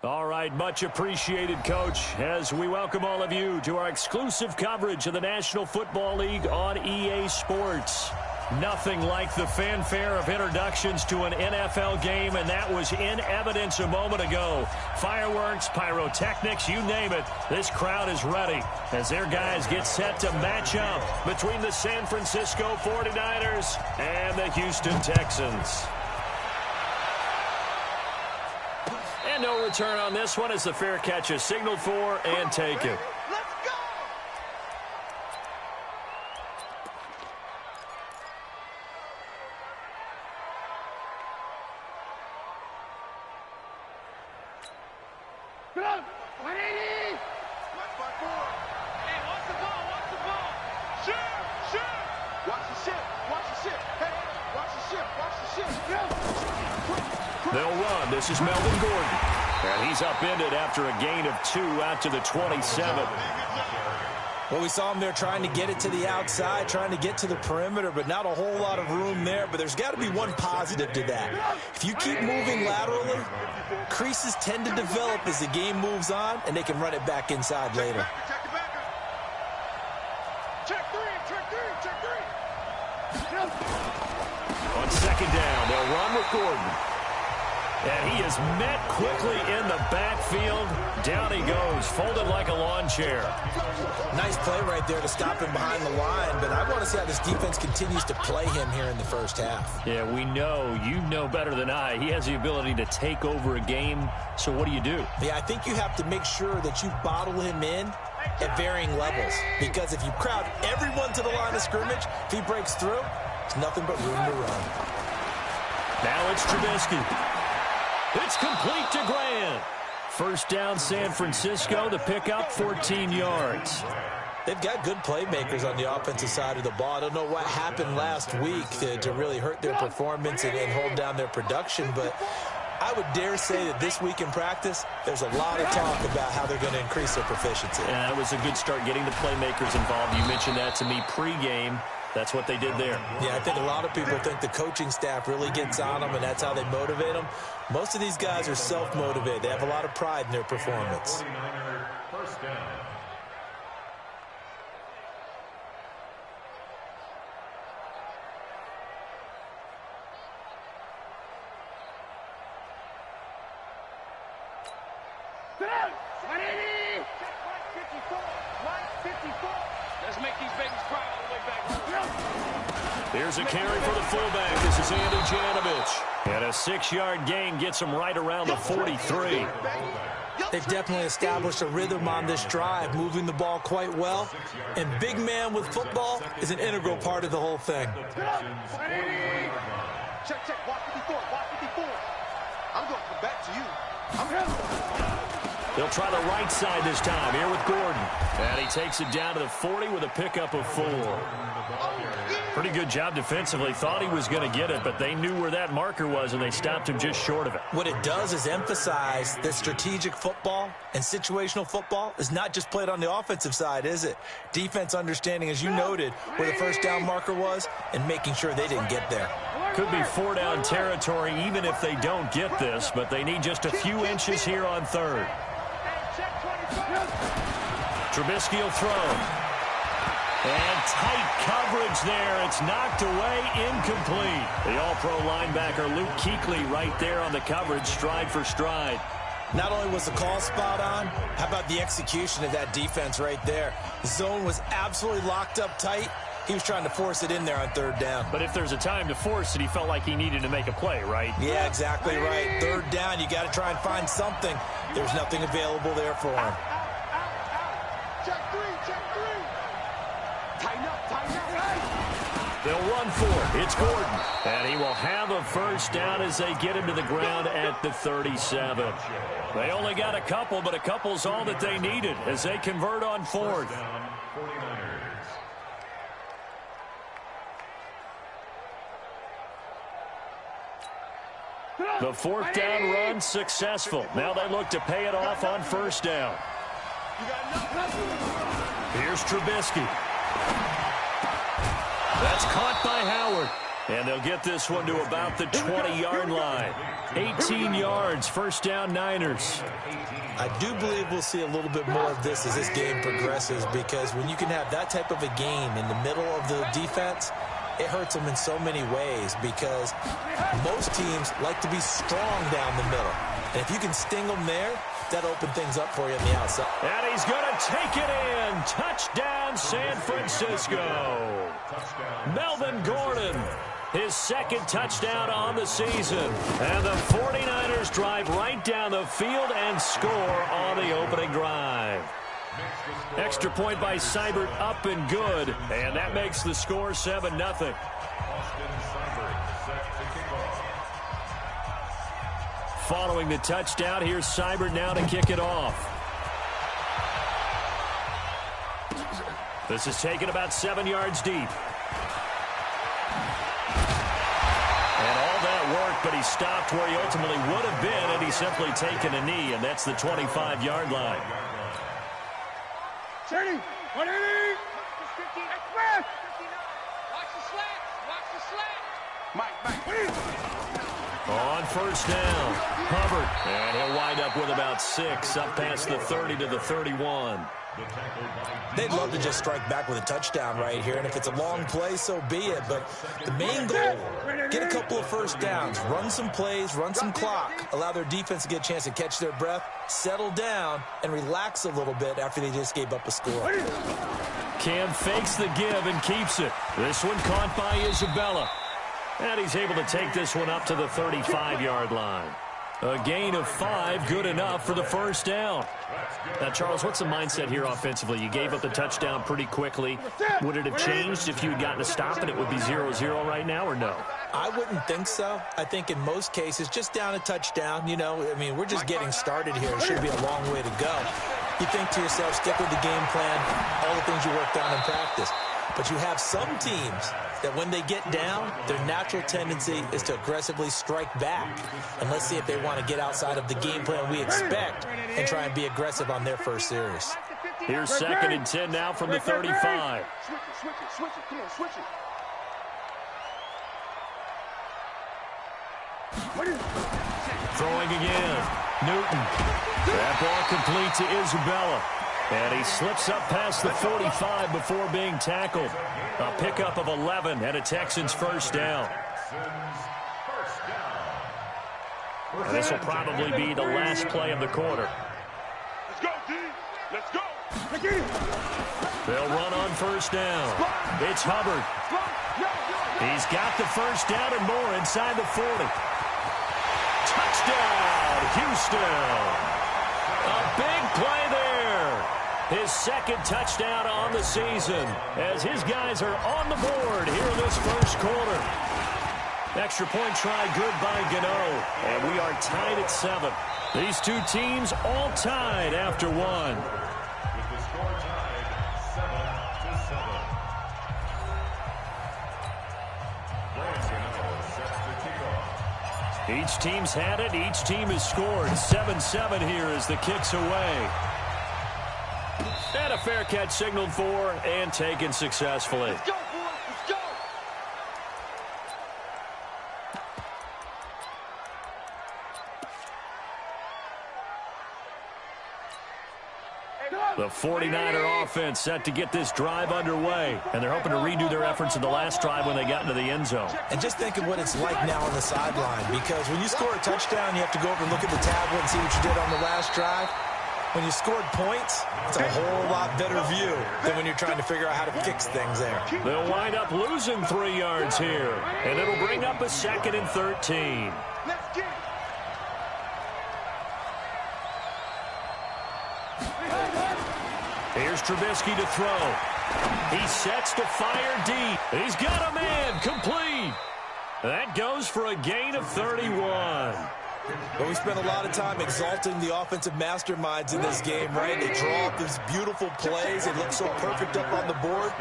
All right, much appreciated, Coach, as we welcome all of you to our exclusive coverage of the National Football League on EA Sports. Nothing like the fanfare of introductions to an NFL game, and that was in evidence a moment ago. Fireworks, pyrotechnics, you name it. This crowd is ready as their guys get set to match up between the San Francisco 49ers and the Houston Texans. And no return on this one as the fair catch is signaled for and taken. They'll run. This is Melvin Gordon. And he's upended after a gain of 2 out to the 27. Well, we saw him there trying to get it to the outside, trying to get to the perimeter, but not a whole lot of room there. But there's got to be one positive to that. If you keep moving laterally, creases tend to develop as the game moves on, and they can run it back inside later. On second down, they'll run with Gordon. And he is met quickly in the backfield. Down he goes, folded like a lawn chair. Nice play right there to stop him behind the line, but I want to see how this defense continues to play him here in the first half. Yeah, we know, you know better than I, he has the ability to take over a game, so what do? Yeah, I think you have to make sure that you bottle him in at varying levels, because if you crowd everyone to the line of scrimmage, if he breaks through, it's nothing but room to run. Now it's Trubisky. It's complete to Grant. First down, San Francisco. The pickup, 14 yards. They've got good playmakers on the offensive side of the ball. I don't know what happened last week to really hurt their performance and hold down their production, but I would dare say that this week in practice, there's a lot of talk about how they're going to increase their proficiency. Yeah, that was a good start getting the playmakers involved. You mentioned that to me pregame. That's what they did there. Yeah, I think a lot of people think the coaching staff really gets on them, and that's how they motivate them. Most of these guys are self-motivated. They have a lot of pride in their performance. Let's make these babies cry all the way back. Here's a carry for the fullback. This is Andy Janovich. And a 6-yard gain gets him right around the 43. They've definitely established a rhythm on this drive, moving the ball quite well. And big man with football is an integral part of the whole thing. Check, check. Watch 54. Watch 54. I'm going to come back to you. They'll try the right side this time here with Gordon. And he takes it down to the 40 with a pickup of 4. Pretty good job defensively. Thought he was going to get it, but they knew where that marker was, and they stopped him just short of it. What it does is emphasize that strategic football and situational football is not just played on the offensive side, is it? Defense understanding, as you noted, where the first down marker was and making sure they didn't get there. Could be 4-down territory even if they don't get this, but they need just a few inches here on third. Trubisky will throw. And tight coverage there. It's knocked away, incomplete. The all-pro linebacker Luke Kuechly right there on the coverage, stride for stride. Not only was the call spot on, how about the execution of that defense right there? The zone was absolutely locked up tight. He was trying to force it in there on third down. But if there's a time to force it, he felt like he needed to make a play, right? Yeah, exactly right. Third down, you got to try and find something. There's nothing available there for him. Check 3. Check 3. Tighten up. Tighten up. They'll run for it. It's Gordon. And he will have a first down as they get him to the ground at the 37. They only got a couple, but a couple's all that they needed as they convert on fourth. The fourth down run successful. Now they look to pay it off on first down. Here's Trubisky. That's caught by Howard. And they'll get this one to about the 20-yard line. 18 yards, first down Niners. I do believe we'll see a little bit more of this as this game progresses, because when you can have that type of a game in the middle of the defense, it hurts them in so many ways, because most teams like to be strong down the middle. And if you can sting them there, that opens things up for you on the outside. And he's going to take it in. Touchdown, San Francisco. Melvin Gordon, his second touchdown on the season. And the 49ers drive right down the field and score on the opening drive. Extra point by Seibert, up and good. And that makes the score 7-0. Following the touchdown, here's Seibert now to kick it off. This is taken about 7 yards deep. And all that work, but he stopped where he ultimately would have been had he simply taken a knee, and that's the 25-yard line. Turning. 180. Express. Watch the slant. Watch the slant. Mike. On first down, Hubbard. And he'll wind up with about 6, up past the 30 to the 31. They'd love to just strike back with a touchdown right here, and if it's a long play, so be it. But the main goal, get a couple of first downs, run some plays, run some clock, allow their defense to get a chance to catch their breath, settle down, and relax a little bit after they just gave up a score. Cam fakes the give and keeps it. This one caught by Isabella. And he's able to take this one up to the 35-yard line. A gain of 5, good enough for the first down. Now, Charles, what's the mindset here offensively? You gave up the touchdown pretty quickly. Would it have changed if you had gotten a stop and it would be 0-0 right now, or no? I wouldn't think so. I think in most cases, just down a touchdown, you know, I mean, we're just getting started here. It should be a long way to go. You think to yourself, stick with the game plan, all the things you worked on in practice. But you have some teams that when they get down, their natural tendency is to aggressively strike back. And let's see if they want to get outside of the game plan we expect and try and be aggressive on their first series. Here's 2nd and 10 now from the 35. Switch it. Come on, switch it. Throwing again. Newton. That ball complete to Isabella. And he slips up past the 45 before being tackled. A pickup of 11 and a Texans first down. And this will probably be the last play of the quarter. Let's go, D. Let's go. They'll run on first down. It's Hubbard. He's got the first down and more inside the 40. Touchdown, Houston. A big play there. His second touchdown on the season as his guys are on the board here in this first quarter. Extra point try good by Gano, and we are tied at 7. These two teams all tied after one. With the score tied 7-7. Brian Gano sets the kickoff. Each team's had it. Each team has scored. 7-7 here as the kick's away. And a fair catch signaled for and taken successfully. Let's go, boys. Let's go. The 49er offense set to get this drive underway, and they're hoping to redo their efforts in the last drive when they got into the end zone. And just think of what it's like now on the sideline, because when you score a touchdown, you have to go over and look at the tablet and see what you did on the last drive. When you scored points, it's a whole lot better view than when you're trying to figure out how to fix things there. They'll wind up losing 3 yards here, and it'll bring up a 2nd and 13. Let's get it. Here's Trubisky to throw. He sets to fire deep. He's got a man complete. That goes for a gain of 31. But we spent a lot of time exalting the offensive masterminds in this game, right? They draw up these beautiful plays. They look so perfect up on the board.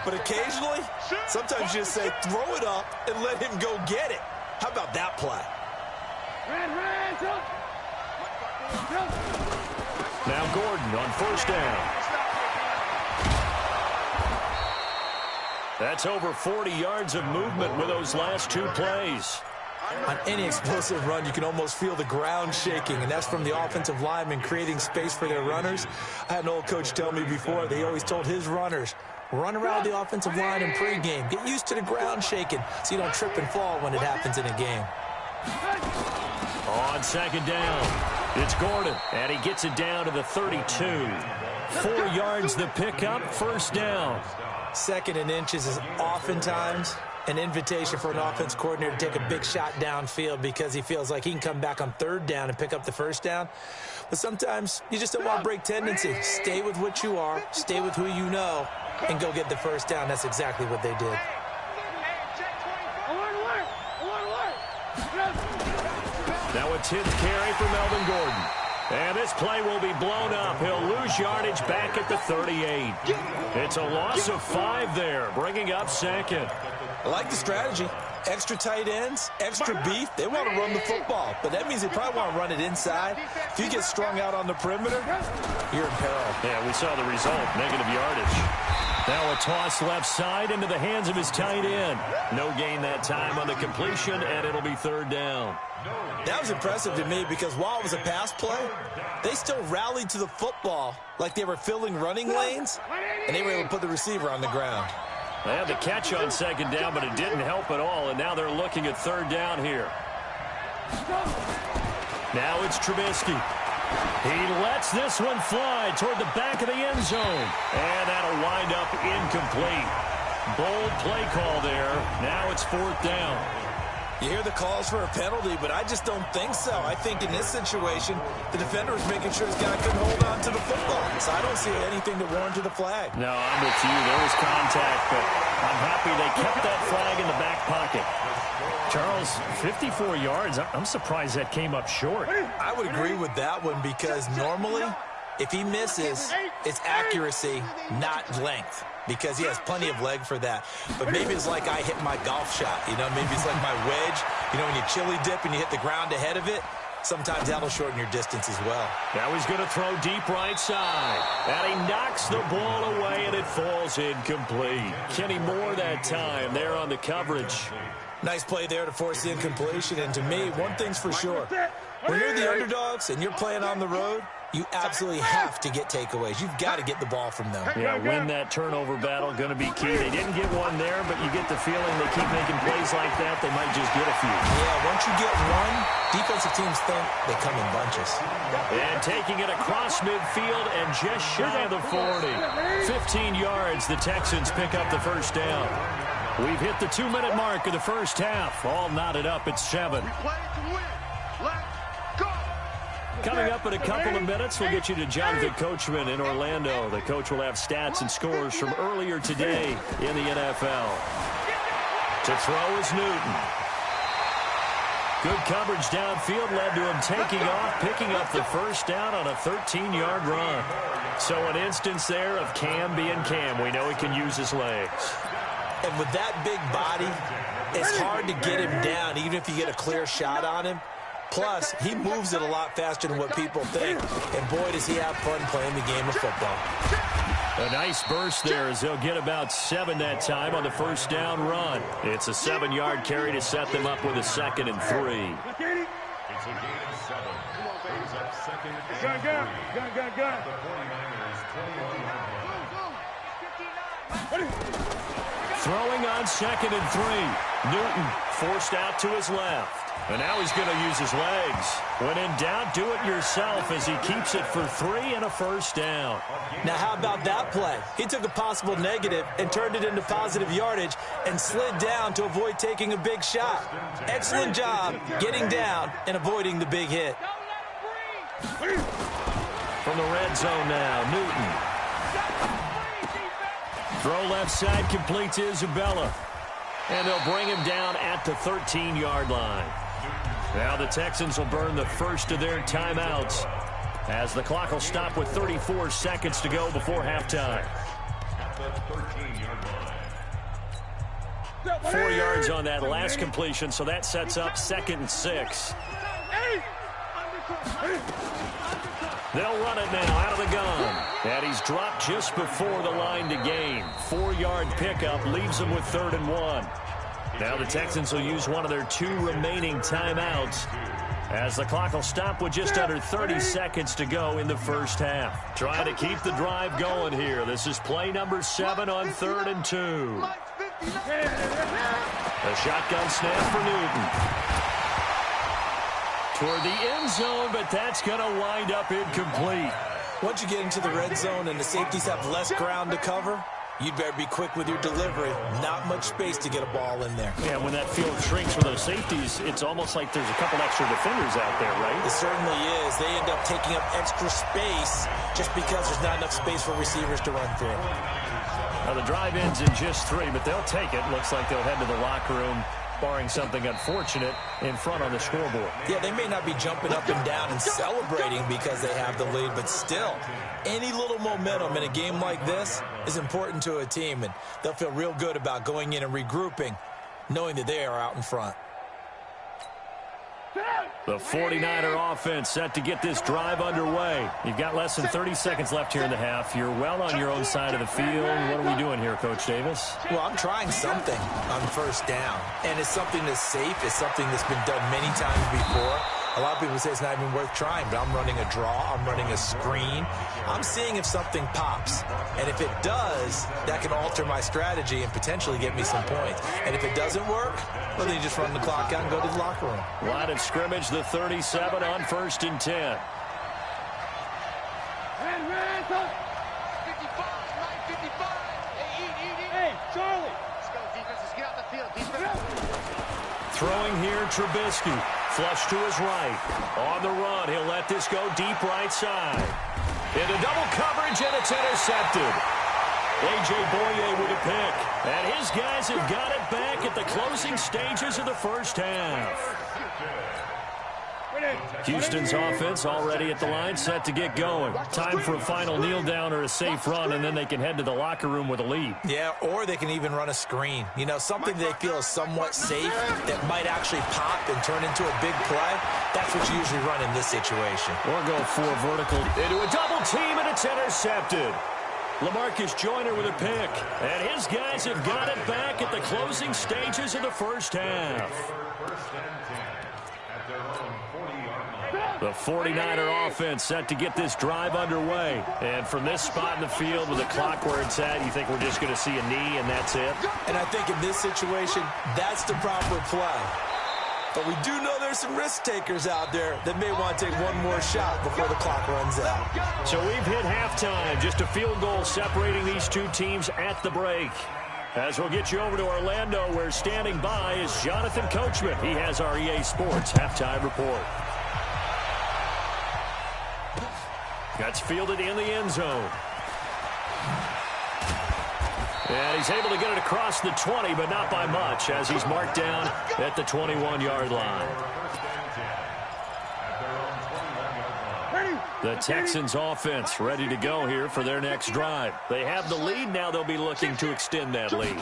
But occasionally, sometimes you just say, throw it up and let him go get it. How about that play? Now Gordon on first down. That's over 40 yards of movement with those last 2 plays. On any explosive run, you can almost feel the ground shaking, and that's from the offensive linemen creating space for their runners. I had an old coach tell me before, they always told his runners, run around the offensive line in pregame. Get used to the ground shaking so you don't trip and fall when it happens in a game. On second down, it's Gordon, and he gets it down to the 32. 4 yards the pickup, first down. Second and inches is oftentimes an invitation for an offense coordinator to take a big shot downfield because he feels like he can come back on third down and pick up the first down. But sometimes you just don't want to break tendency. Stay with what you are, stay with who you know, and go get the first down. That's exactly what they did. Now a 10th carry for Melvin Gordon. And this play will be blown up. He'll lose yardage back at the 38. It's a loss of 5 there, bringing up second. I like the strategy. Extra tight ends, extra beef. They want to run the football, but that means they probably want to run it inside. If you get strung out on the perimeter, you're in peril. Yeah, we saw the result, negative yardage. Now a toss left side into the hands of his tight end. No gain that time on the completion, and it'll be third down. That was impressive to me because while it was a pass play, they still rallied to the football like they were filling running lanes, and they were able to put the receiver on the ground. They had the catch on second down, but it didn't help at all, and now they're looking at third down here. Now it's Trubisky. He lets this one fly toward the back of the end zone, and that'll wind up incomplete. Bold play call there. Now it's fourth down. You hear the calls for a penalty, but I just don't think so. I think in this situation, the defender was making sure his guy couldn't hold on to the football. So I don't see anything to warrant to the flag. No, I'm with you. There was contact, but I'm happy they kept that flag in the back pocket. Charles, 54 yards. I'm surprised that came up short. I would agree with that one because normally, if he misses, it's accuracy, not length. Because he has plenty of leg for that. But maybe it's like I hit my golf shot. You know, maybe it's like my wedge. You know, when you chili dip and you hit the ground ahead of it, sometimes that'll shorten your distance as well. Now he's going to throw deep right side. And he knocks the ball away, and it falls incomplete. Kenny Moore that time there on the coverage. Nice play there to force the incompletion. And to me, one thing's for sure. When you're the underdogs and you're playing on the road, you absolutely have to get takeaways. You've got to get the ball from them. Yeah, win that turnover battle, going to be key. They didn't get one there, but you get the feeling they keep making plays like that, they might just get a few. Yeah, once you get one, defensive teams think they come in bunches. And taking it across midfield and just shy of the 40. 15 yards, the Texans pick up the first down. We've hit the 2-minute mark of the first half. All knotted up at 7. Coming up in a couple of minutes, we'll get you to Jonathan Coachman in Orlando. The coach will have stats and scores from earlier today in the NFL. To throw is Newton. Good coverage downfield led to him taking off, picking up the first down on a 13-yard run. So an instance there of Cam being Cam. We know he can use his legs. And with that big body, it's hard to get him down, even if you get a clear shot on him. Plus, he moves it a lot faster than what people think. And boy, does he have fun playing the game of football. A nice burst there as they'll get about 7 that time on the first down run. It's a 7-yard carry to set them up with a 2nd and 3. It's a gain of 7. Brings up 2nd and 3. Gun. The 49ers 21-yard line. Throwing on 2nd and 3. Newton forced out to his left. And now he's going to use his legs. When in doubt, do it yourself as he keeps it for 3 and a first down. Now, how about that play? He took a possible negative and turned it into positive yardage and slid down to avoid taking a big shot. Excellent job getting down and avoiding the big hit. From the red zone now, Newton. Throw left side, complete to Isabella. And they'll bring him down at the 13-yard line. Now the Texans will burn the first of their timeouts as the clock will stop with 34 seconds to go before halftime. 4 yards on that last completion, so that sets up 2nd and 6. They'll run it now out of the gun. And he's dropped just before the line to gain. 4-yard pickup leaves him with 3rd and 1. Now the Texans will use one of their 2 remaining timeouts, as the clock will stop with just under 30 seconds to go in the first half. Trying to keep the drive going here. This is play number 7 on 3rd and 2. A shotgun snap for Newton. Toward the end zone, but that's going to wind up incomplete. Once you get into the red zone and the safeties have less ground to cover, you'd better be quick with your delivery. Not much space to get a ball in there. Yeah, when that field shrinks for those safeties, it's almost like there's a couple extra defenders out there, right? It certainly is. They end up taking up extra space just because there's not enough space for receivers to run through. Now the drive ends in just 3, but they'll take it. Looks like they'll head to the locker room, barring something unfortunate in front on the scoreboard. Yeah, they may not be jumping up and down and celebrating because they have the lead, but still, any little momentum in a game like this is important to a team, and they'll feel real good about going in and regrouping, knowing that they are out in front. The 49er offense set to get this drive underway. You've got less than 30 seconds left here in the half. You're well on your own side of the field. What are we doing here, Coach Davis? Well, I'm trying something on 1st down, and it's something that's safe. It's something that's been done many times before. A lot of people say it's not even worth trying, but I'm running a draw. I'm running a screen. I'm seeing if something pops. And if it does, that can alter my strategy and potentially get me some points. And if it doesn't work, well, then you just run the clock out and go to the locker room. Line of scrimmage, the 37 on 1st and 10. 55. Hey, Charlie. Let's go, defense. Let's get out the field. Defense. Throwing here, Trubisky. Flush to his right. On the run, he'll let this go deep right side. Into double coverage, and it's intercepted. A.J. Boye with a pick. And his guys have got it back at the closing stages of the first half. Houston's offense already at the line, set to get going. Time for a final kneel down or a safe run, and then they can head to the locker room with a lead. Yeah, or they can even run a screen. You know, something they feel is somewhat safe that might actually pop and turn into a big play. That's what you usually run in this situation. Or go for vertical into a double team, and it's intercepted. LaMarcus Joyner with a pick, and his guys have got it back at the closing stages of the first half. The 49er offense set to get this drive underway. And from this spot in the field with the clock where it's at, you think we're just going to see a knee and that's it? And I think in this situation, that's the proper play. But we do know there's some risk takers out there that may want to take one more shot before the clock runs out. So we've hit halftime. Just a field goal separating these two teams at the break. As we'll get you over to Orlando, where standing by is Jonathan Coachman. He has our EA Sports halftime report. That's fielded in the end zone. And he's able to get it across the 20, but not by much, as he's marked down at the 21-yard line. The Texans offense ready to go here for their next drive. They have the lead. Now they'll be looking to extend that lead.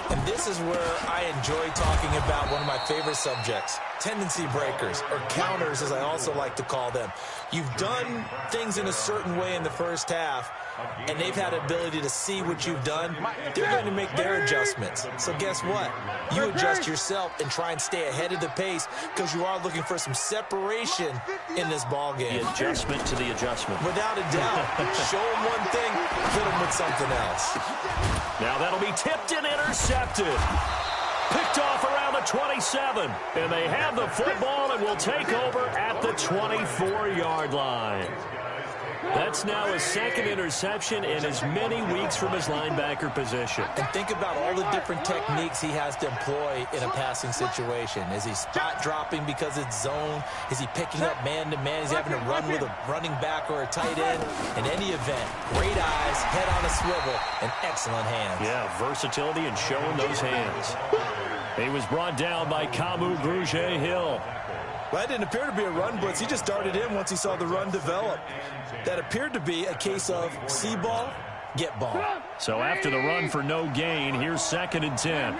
And this is where I enjoy talking about one of my favorite subjects, tendency breakers, or counters as I also like to call them. You've done things in a certain way in the first half, and they've had the ability to see what you've done. They're going to make their adjustments. So guess what? You adjust yourself and try and stay ahead of the pace because you are looking for some separation in this ball game. The adjustment to the adjustment. Without a doubt. Show them one thing, hit them with something else. Now that'll be tipped and intercepted. Picked off around the 27. And they have the football and will take over at the 24-yard line. That's now his second interception in as many weeks from his linebacker position. And think about all the different techniques he has to employ in a passing situation. Is he spot dropping because it's zone? Is he picking up man-to-man? Is he having to run with a running back or a tight end? In any event, great eyes, head on a swivel, and excellent hands. Yeah, versatility and showing those hands. He was brought down by Kamu Grugier-Hill. Well, that didn't appear to be a run blitz. He just darted in once he saw the run develop. That appeared to be a case of see ball, get ball. So after the run for no gain, here's 2nd and 10.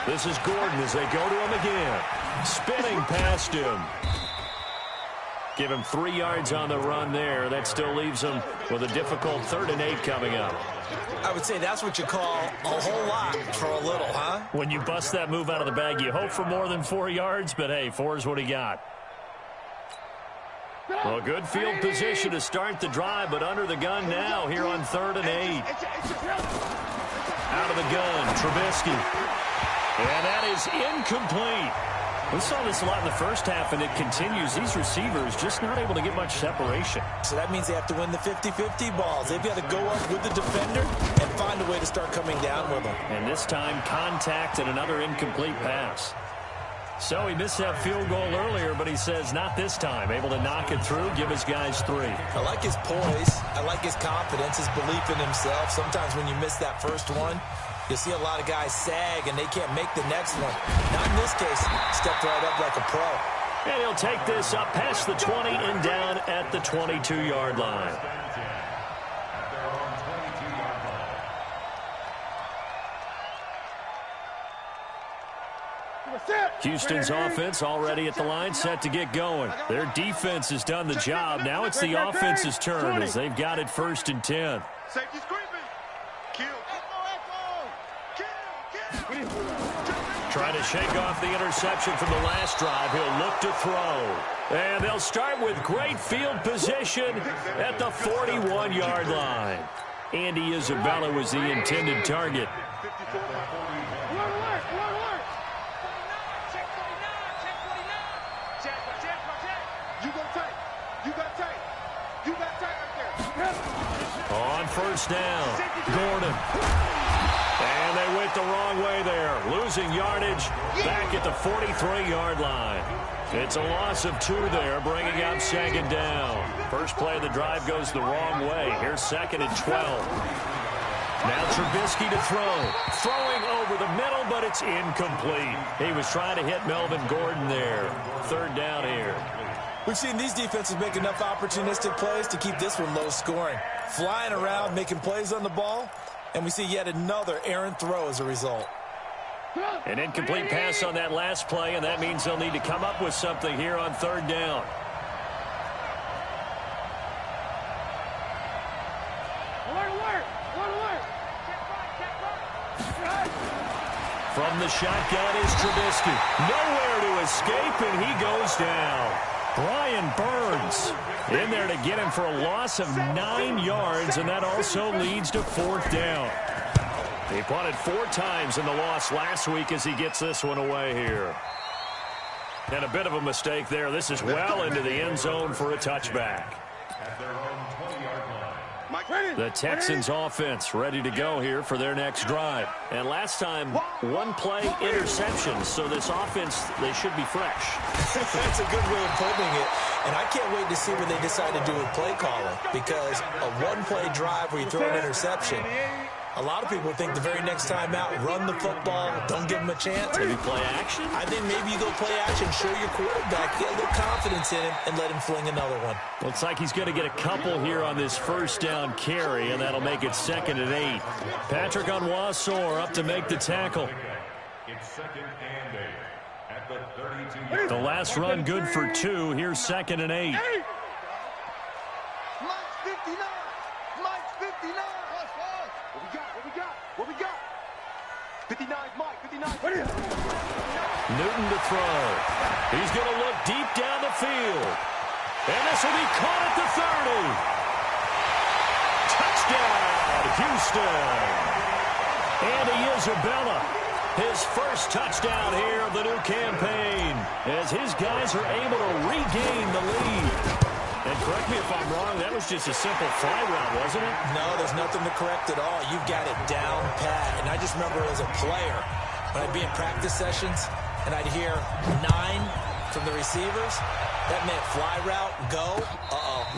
This is Gordon as they go to him again. Spinning past him. Give him 3 yards on the run there. That still leaves him with a difficult 3rd and 8 coming up. I would say that's what you call a whole lot for a little, huh? When you bust that move out of the bag, you hope for more than 4 yards, but hey, 4 is what he got. Well, good field position to start the drive, but under the gun now here on 3rd and 8. Out of the gun, Trubisky. And that is incomplete. We saw this a lot in the first half, and it continues. These receivers just not able to get much separation. So that means they have to win the 50-50 balls. They've got to go up with the defender and find a way to start coming down with them. And this time, contact and another incomplete pass. So he missed that field goal earlier, but he says not this time. Able to knock it through, give his guys 3. I like his poise. I like his confidence, his belief in himself. Sometimes when you miss that first one, you see a lot of guys sag, and they can't make the next one. Not in this case. Stepped right up like a pro. And he'll take this up past the 20 and down at the 22-yard line. Houston's offense already at the line, set to get going. Their defense has done the job. Now it's the offense's turn as they've got it 1st and 10. Safety screaming. Kill. Trying to shake off the interception from the last drive. He'll look to throw. And they'll start with great field position at the 41-yard line. Andy Isabella was the intended target. On 1st down, Gordon. And they went the wrong way there. Losing yardage back at the 43-yard line. It's a loss of 2 there, bringing up 2nd down. First play of the drive goes the wrong way. Here's 2nd and 12. Now Trubisky to throw. Throwing over the middle, but it's incomplete. He was trying to hit Melvin Gordon there. 3rd down here. We've seen these defenses make enough opportunistic plays to keep this one low scoring. Flying around, making plays on the ball, and we see yet another errant throw as a result. An incomplete pass on that last play, and that means they'll need to come up with something here on 3rd down. From the shotgun is Trubisky. Nowhere to escape, and he goes down. Brian Burns in there to get him for a loss of 9 yards, and that also leads to 4th down. He punted 4 times in the loss last week as he gets this one away here. And a bit of a mistake there. This is well into the end zone for a touchback. The Texans offense ready to go here for their next drive. And last time, 1-play interceptions. So this offense, they should be fresh. That's a good way of putting it. And I can't wait to see what they decide to do with play calling. Because a 1-play drive where you throw an interception, a lot of people think the very next time out, run the football, don't give him a chance. Maybe play action? I think maybe you go play action, show your quarterback, get a little confidence in him, and let him fling another one. Looks like he's going to get a couple here on this 1st down carry, and that'll make it 2nd and 8. Patrick Onwuasor up to make the tackle. It's 2nd and 8 at the 32. The last run good for 2. Here's 2nd and 8. Mike's 59. Mike's 59. What we got? 59, Mike, 59. Newton to throw. He's going to look deep down the field. And this will be caught at the 30. Touchdown, Houston. Andy Isabella, his 1st touchdown here of the new campaign, as his guys are able to regain the lead. And correct me if I'm wrong, that was just a simple fly route, wasn't it? No, there's nothing to correct at all. You've got it down pat. And I just remember as a player, when I'd be in practice sessions and I'd hear 9 from the receivers, that meant fly route, go,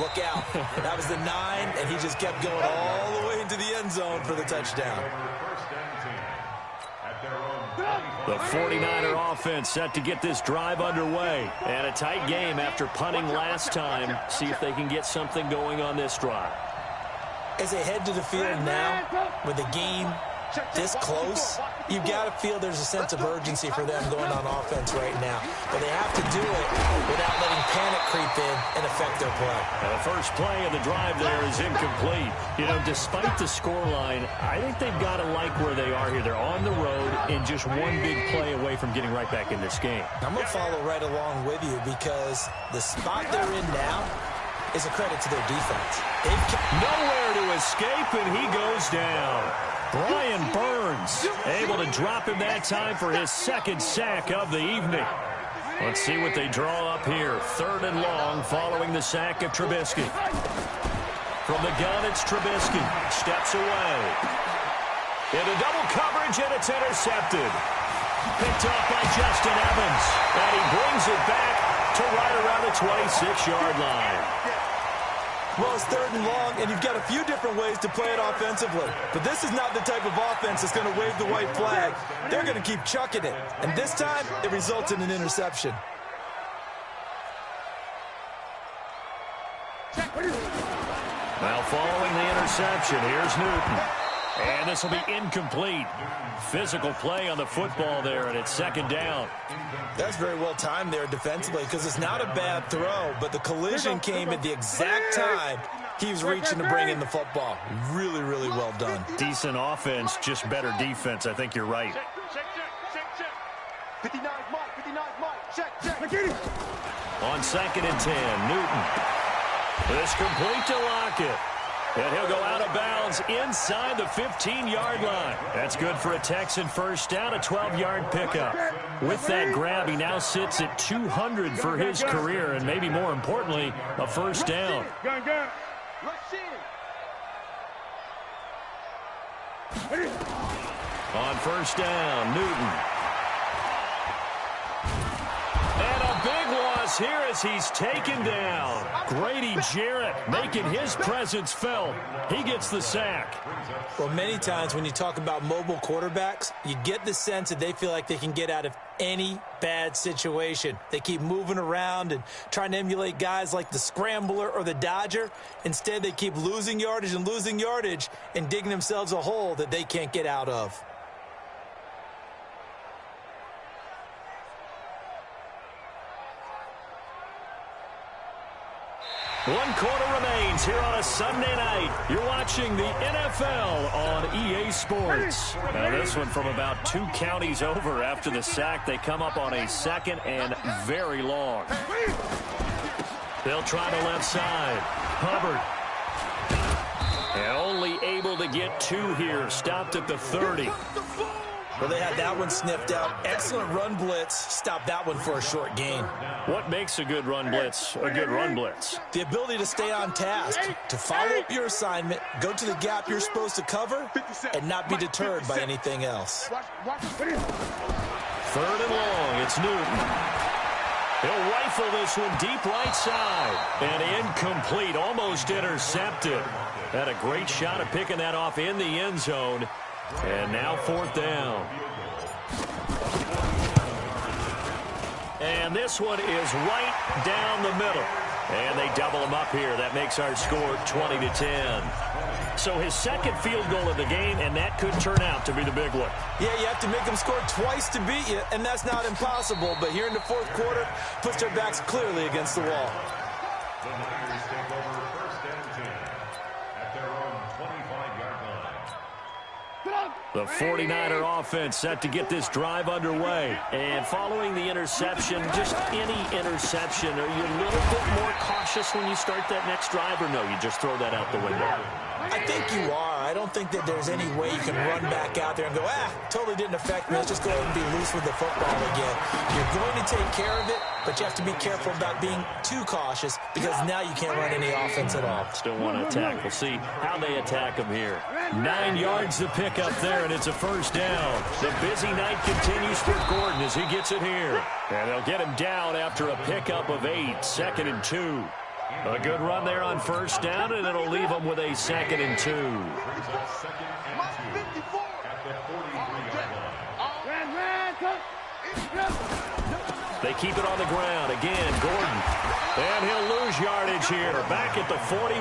look out. That was the 9, and he just kept going all the way into the end zone for the touchdown. The 49er offense set to get this drive underway. And a tight game after punting last time. See if they can get something going on this drive. As they head to the field now, with the game this close, you've got to feel there's a sense of urgency for them going on offense right now. But they have to do it without letting panic creep in and affect their play. And the first play of the drive there is incomplete. You know, despite the scoreline, I think they've got to like where they are here. They're on the road and just one big play away from getting right back in this game. I'm going to follow right along with you because the spot they're in now is a credit to their defense. Nowhere to escape, and he goes down. Brian Burns able to drop him that time for his second sack of the evening. Let's see what they draw up here. 3rd and long following the sack of Trubisky. From the gun, it's Trubisky. Steps away. Into double coverage, and it's intercepted. Picked up by Justin Evans. And he brings it back to right around the 26-yard line. Well, it's 3rd and long, and you've got a few different ways to play it offensively. But this is not the type of offense that's going to wave the white flag. They're going to keep chucking it. And this time, it results in an interception. Now following the interception, here's Newton. And this will be incomplete. Physical play on the football there, and it's 2nd down. That's very well timed there defensively because it's not a bad throw, but the collision came at the exact time he was reaching to bring in the football. Really, really well done. Decent offense, just better defense. I think you're right. Check. 59 Mike, check. On 2nd and 10, Newton. This complete to Lockett. And he'll go out of bounds inside the 15-yard line. That's good for a Texan first down, a 12-yard pickup. With that grab, he now sits at 200 for his career, and maybe more importantly, a first down. On first down, Newton. And a big loss here as he's taken down. Grady Jarrett making his presence felt. He gets the sack. Well, many times when you talk about mobile quarterbacks, you get the sense that they feel like they can get out of any bad situation. They keep moving around and trying to emulate guys like the Scrambler or the Dodger. Instead, they keep losing yardage and digging themselves a hole that they can't get out of. One quarter remains here on a Sunday night. You're watching the NFL on EA Sports. Now this one from about 2 counties over after the sack. They come up on a 2nd and very long. They'll try the left side. Hubbard. And only able to get 2 here. Stopped at the 30. Well, they had that one sniffed out. Excellent run blitz. Stopped that one for a short gain. What makes a good run blitz a good run blitz? The ability to stay on task, to follow up your assignment, go to the gap you're supposed to cover, and not be deterred by anything else. 3rd and long, it's Newton. He'll rifle this one deep right side. And incomplete, almost intercepted. Had a great shot at picking that off in the end zone. And now 4th down. And this one is right down the middle. And they double him up here. That makes our score 20-10. So his 2nd field goal of the game, and that could turn out to be the big one. Yeah, you have to make them score twice to beat you, and that's not impossible. But here in the 4th quarter, puts their backs clearly against the wall. The Niners take over 1st and 10 at their own 25-yard line. The 49er offense set to get this drive underway. And following the interception, just any interception, are you a little bit more cautious when you start that next drive, or no, you just throw that out the window? I think you are. I don't think that there's any way you can run back out there and go, totally didn't affect me. Let's just go ahead and be loose with the football again. You're going to take care of it, but you have to be careful about being too cautious because now you can't run any offense at all. Still want to attack. We'll see how they attack them here. 9 yards to pick up there, and it's a first down. The busy night continues for Gordon as he gets it here. And they'll get him down after a pickup of 8, 2nd and 2. A good run there on first down, and it'll leave them with a 2nd and 2. They keep it on the ground. Again, Gordon. And he'll lose yardage here. Back at the 41.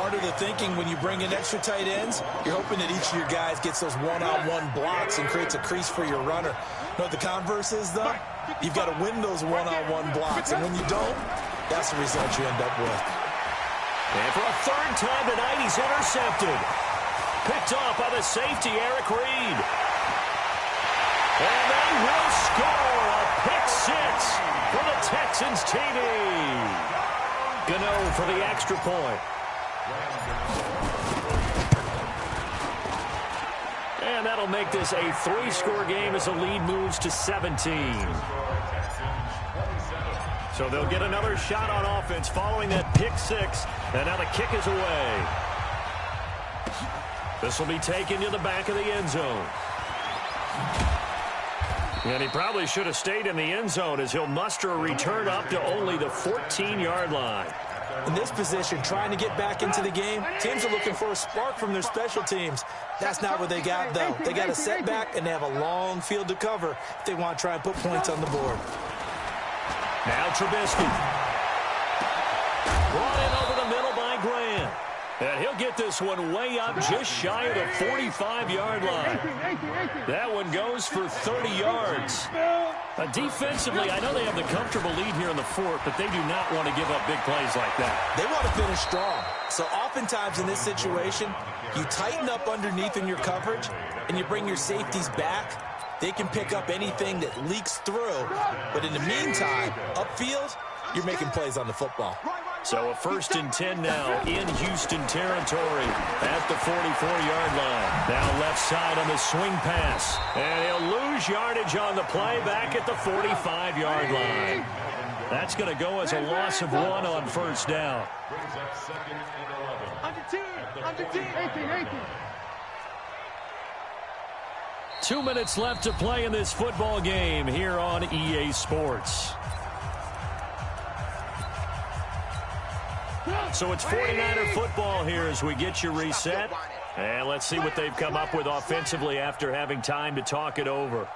part of the thinking when you bring in extra tight ends, you're hoping that each of your guys gets those one-on-one blocks and creates a crease for your runner. You know what the converse is, though? You've got to win those one-on-one blocks, and when you don't, that's the result you end up with. And for a third time tonight, he's intercepted. Picked off by the safety, Eric Reed. And they will score a pick six for the Texans TD. Gano for the extra point. And that'll make this a 3-score game as the lead moves to 17. So they'll get another shot on offense following that pick six. And now the kick is away. This will be taken to the back of the end zone. And he probably should have stayed in the end zone as he'll muster a return up to only the 14-yard line. In this position, trying to get back into the game, teams are looking for a spark from their special teams. That's not what they got, though. They got a setback, and they have a long field to cover if they want to try and put points on the board. Now Trubisky. Brought in over the middle by Grant. And he'll get this one way up just shy of the 45-yard line. That one goes for 30 yards. Defensively, I know they have the comfortable lead here in the fourth, but they do not want to give up big plays like that. They want to finish strong. So oftentimes in this situation, you tighten up underneath in your coverage, and you bring your safeties back. They can pick up anything that leaks through. But in the meantime, upfield, you're making plays on the football. So a 1st and 10 now in Houston territory at the 44-yard line. Now left side on the swing pass. And he'll lose yardage on the play back at the 45-yard line. That's going to go as a loss of 1 on 1st down. Under 2, 18. 2 minutes left to play in this football game here on EA Sports. So it's 49er football here as we get you reset. And let's see what they've come up with offensively after having time to talk it over.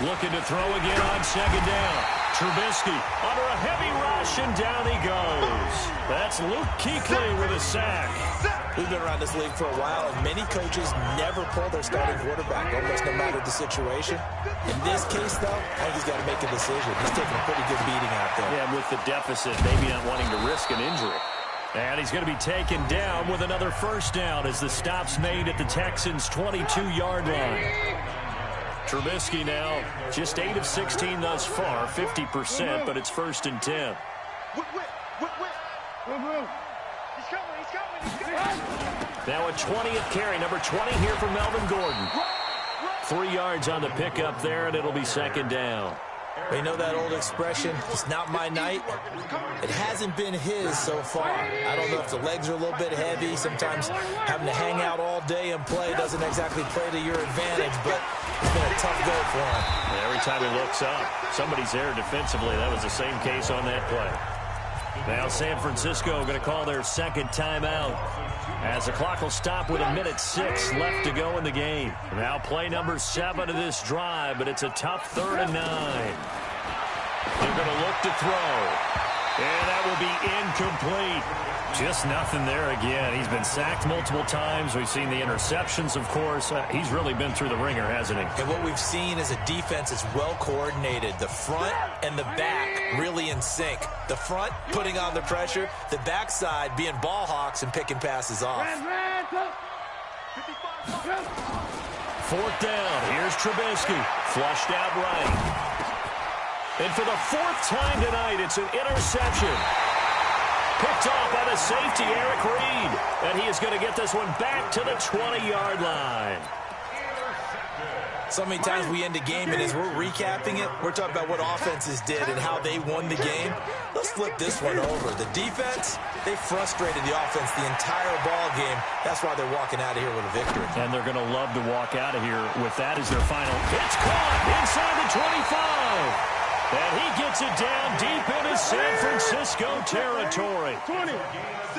Looking to throw again on 2nd down. Trubisky under a heavy rush, and down he goes. That's Luke Kuechly with a sack. We've been around this league for a while, and many coaches never pull their starting quarterback, almost no matter the situation. In this case, though, I think he's got to make a decision. He's taking a pretty good beating out there. Yeah, with the deficit, maybe not wanting to risk an injury. And he's going to be taken down with another 1st down as the stop's made at the Texans' 22-yard line. Trubisky now just 8 of 16 thus far, 50%, but it's 1st and 10. Now a 20th carry, number 20 here for Melvin Gordon. 3 yards on the pickup there, and it'll be 2nd down. You know that old expression, it's not my night? It hasn't been his so far. I don't know if the legs are a little bit heavy. Sometimes having to hang out all day and play doesn't exactly play to your advantage, but it's been a tough go for him. And every time he looks up, somebody's there defensively. That was the same case on that play. Now San Francisco going to call their 2nd timeout as the clock will stop with 1:06 left to go in the game. Now play number 7 of this drive, but it's a tough 3rd and 9. They're going to look to throw. And that will be incomplete. Just nothing there again. He's been sacked multiple times. We've seen the interceptions, of course. He's really been through the ringer, hasn't he? And what we've seen is a defense that's well coordinated. The front and the back really in sync. The front putting on the pressure. The backside being ball hawks and picking passes off. 4th down. Here's Trubisky. Flushed out right. And for the 4th time tonight, it's an interception. Picked off by the safety, Eric Reed. And he is going to get this one back to the 20-yard line. So many times we end a game, and as we're recapping it, we're talking about what offenses did and how they won the game. Let's flip this one over. The defense, they frustrated the offense the entire ball game. That's why they're walking out of here with a victory. And they're going to love to walk out of here with that as their final. It's caught inside the 25. And he gets it down deep into San Francisco territory.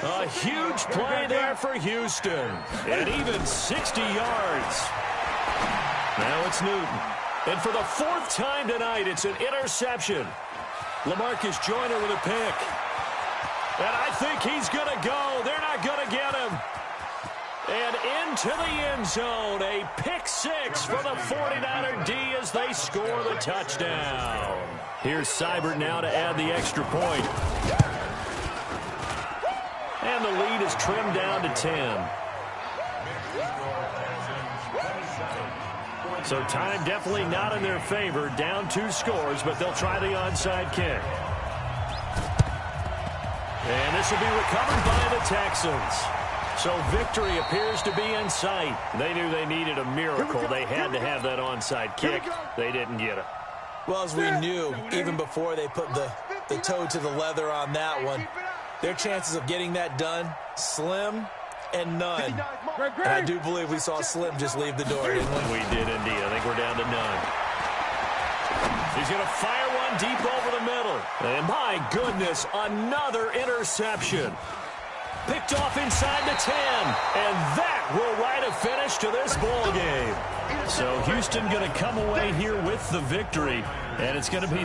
A huge play there for Houston. And even 60 yards. Now it's Newton. And for the fourth time tonight, it's an interception. LaMarcus Joyner with a pick. And I think he's going to go. They're not going to get him. And into the end zone, a pick six for the 49er D as they score the touchdown. Here's Seibert now to add the extra point. And the lead is trimmed down to 10. So time definitely not in their favor. Down 2 scores, but they'll try the onside kick. And this will be recovered by the Texans. So victory appears to be in sight. They knew they needed a miracle. They had to have that onside kick. They didn't get it. Well, as we knew, even before they put the toe to the leather on that one, their chances of getting that done, slim and none. And I do believe we saw Slim just leave the door, didn't we? We did indeed. I think we're down to none. He's going to fire one deep over the middle. And my goodness, another interception. Picked off inside the 10. And that will write a finish to this ball game. So Houston going to come away here with the victory. And it's going to be